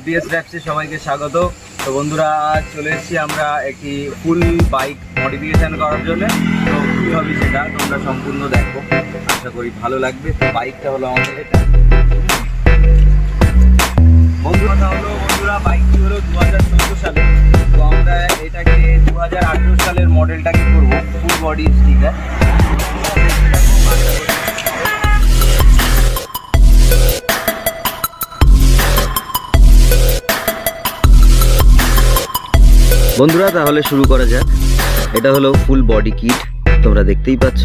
PS র্যাপসে সবাইকে স্বাগত। তো বন্ধুরা, আজ চলে এসেছি আমরা একটি ফুল বাইক মডিফিকেশান করার জন্য। তো কী হবে সেটা তোমরা সম্পূর্ণ দেখো, আশা করি ভালো লাগবে। তো বাইকটা হলো আমাদের এটা। বন্ধুরা, বাইকটি হলো 2014 সালে। তো আমরা এটাকে 2018 সালের মডেলটাকে করবো ফুল বডি স্টিকার। বন্ধুরা, তাহলে শুরু করা যাক। এটা হলো ফুল বডি কিট, তোমরা দেখতেই পাচ্ছ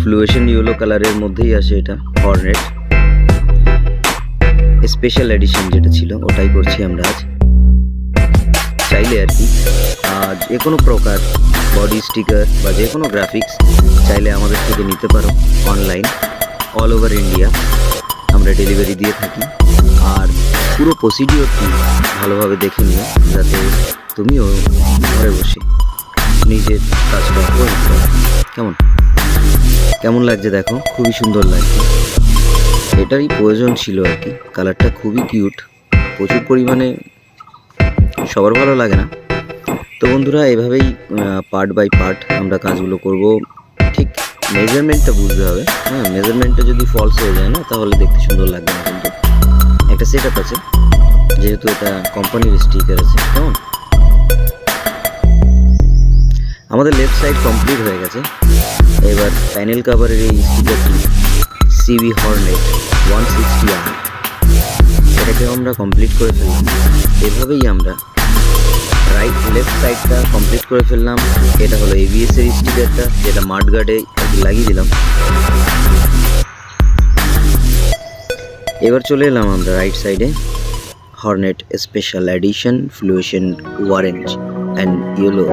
ফ্লুয়েশন ইয়েলো কালারের মধ্যেই আসে। এটা হর্নেট স্পেশাল এডিশন যেটা ছিল ওটাই করছি আমরা আজ। চাইলে আর কি যে কোনো প্রকার বডি স্টিকার বা যে কোনো গ্রাফিক্স চাইলে আমাদের থেকে নিতে পারো অনলাইন, অল ওভার ইন্ডিয়া আমরা ডেলিভারি দিয়ে থাকি। আর পুরো প্রসিডিওরটি ভালোভাবে দেখে নিও, যাতে তুমিও ঘরে বসে নিজের কাজটা করে নিতে পারো। কেমন লাগছে দেখো, খুবই সুন্দর লাগছে। এটারই প্রয়োজন ছিল আর কি। কালারটা খুবই কিউট, প্রচুর পরিমাণে সবার ভালো লাগে না। তো বন্ধুরা, এভাবেই পার্ট বাই পার্ট আমরা কাজগুলো করব। ঠিক মেজারমেন্টটা বুঝতে হবে। হ্যাঁ, মেজারমেন্টটা যদি ফলস হয়ে যায় না তাহলে দেখতে সুন্দর লাগবে না। কিন্তু একটা সেট আপ আছে, যেহেতু এটা কোম্পানির স্টিকার আছে। কেমন, আমাদের লেফট সাইড কমপ্লিট হয়ে গেছে। এবার প্যানেল কাভারের এই স্টিকারটি CB Hornet 160R, এটাকেও আমরা কমপ্লিট করে ফেললাম। এভাবেই আমরা লেফট সাইডটা কমপ্লিট করে ফেললাম। এটা হলো ABS এর স্টিকারটা, যেটা মাড গার্ডে লাগিয়ে দিলাম। এবার চলে এলাম আমরা রাইট সাইডে। হর্নেট স্পেশাল এডিশন ফ্লুয়েশন অরেঞ্জ অ্যান্ড ইয়েলো,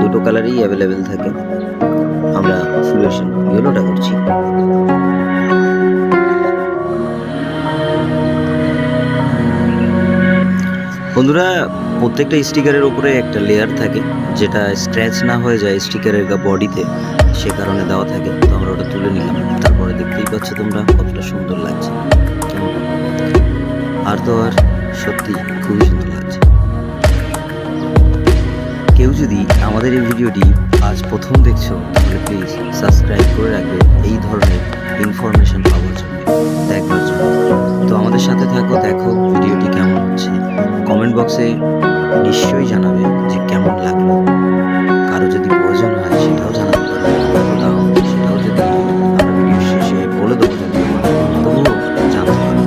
দুটো কালারই অ্যাভেলেবেল থাকে। আমরা ফ্লুয়েশন ইয়েলোটা করছি। বন্ধুরা, প্রত্যেকটা স্টিকারের উপরে একটা লেয়ার থাকে, যেটা স্ক্র্যাচ না হয়ে যায় স্টিকারের বডিতে, সে কারণে দেওয়া থাকে। তো আমরা ওটা তুলে নিলাম। তারপরে দেখতেই পাচ্ছ তোমরা কতটা সুন্দর লাগছে। আর তো আর সত্যি খুবই সুন্দর লাগছে। কেউ যদি আমাদের এই ভিডিওটি আজ প্রথম দেখছো তাহলে প্লিজ সাবস্ক্রাইব করে রাখবে এই ধরনের ইনফরমেশন পাওয়ার জন্য, দেখবার জন্য। তো আমাদের সাথে থাকো, দেখো ভিডিওটি কেমন হচ্ছে। কমেন্ট বক্সে নিশ্চয়ই জানাবে যে কেমন লাগলো। কারো যদি প্রয়োজন হয় সেটাও জানাতে পারো, সেটাও যদি আমরা ভিডিও শেষে বলে দেবো, যদি তবুও জানাতে পারো।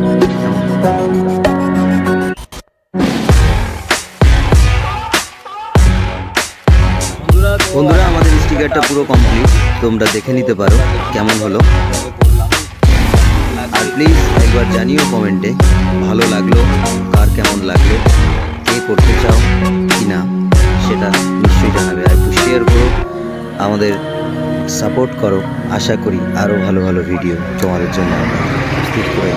বন্ধুরা, আমাদের স্টিকারটা পুরো কমপ্লিট, তোমরা দেখে নিতে পারো কেমন হলো। আর প্লিজ একবার জানিও কমেন্টে ভালো লাগলো, কার কেমন লাগলো, কে করতে চাও কি না সেটা নিশ্চয়ই জানাবে। আর একটু শেয়ার করো, আমাদের সাপোর্ট করো। আশা করি আরও ভালো ভালো ভিডিও তোমাদের জন্য আমরা প্রস্তুত করে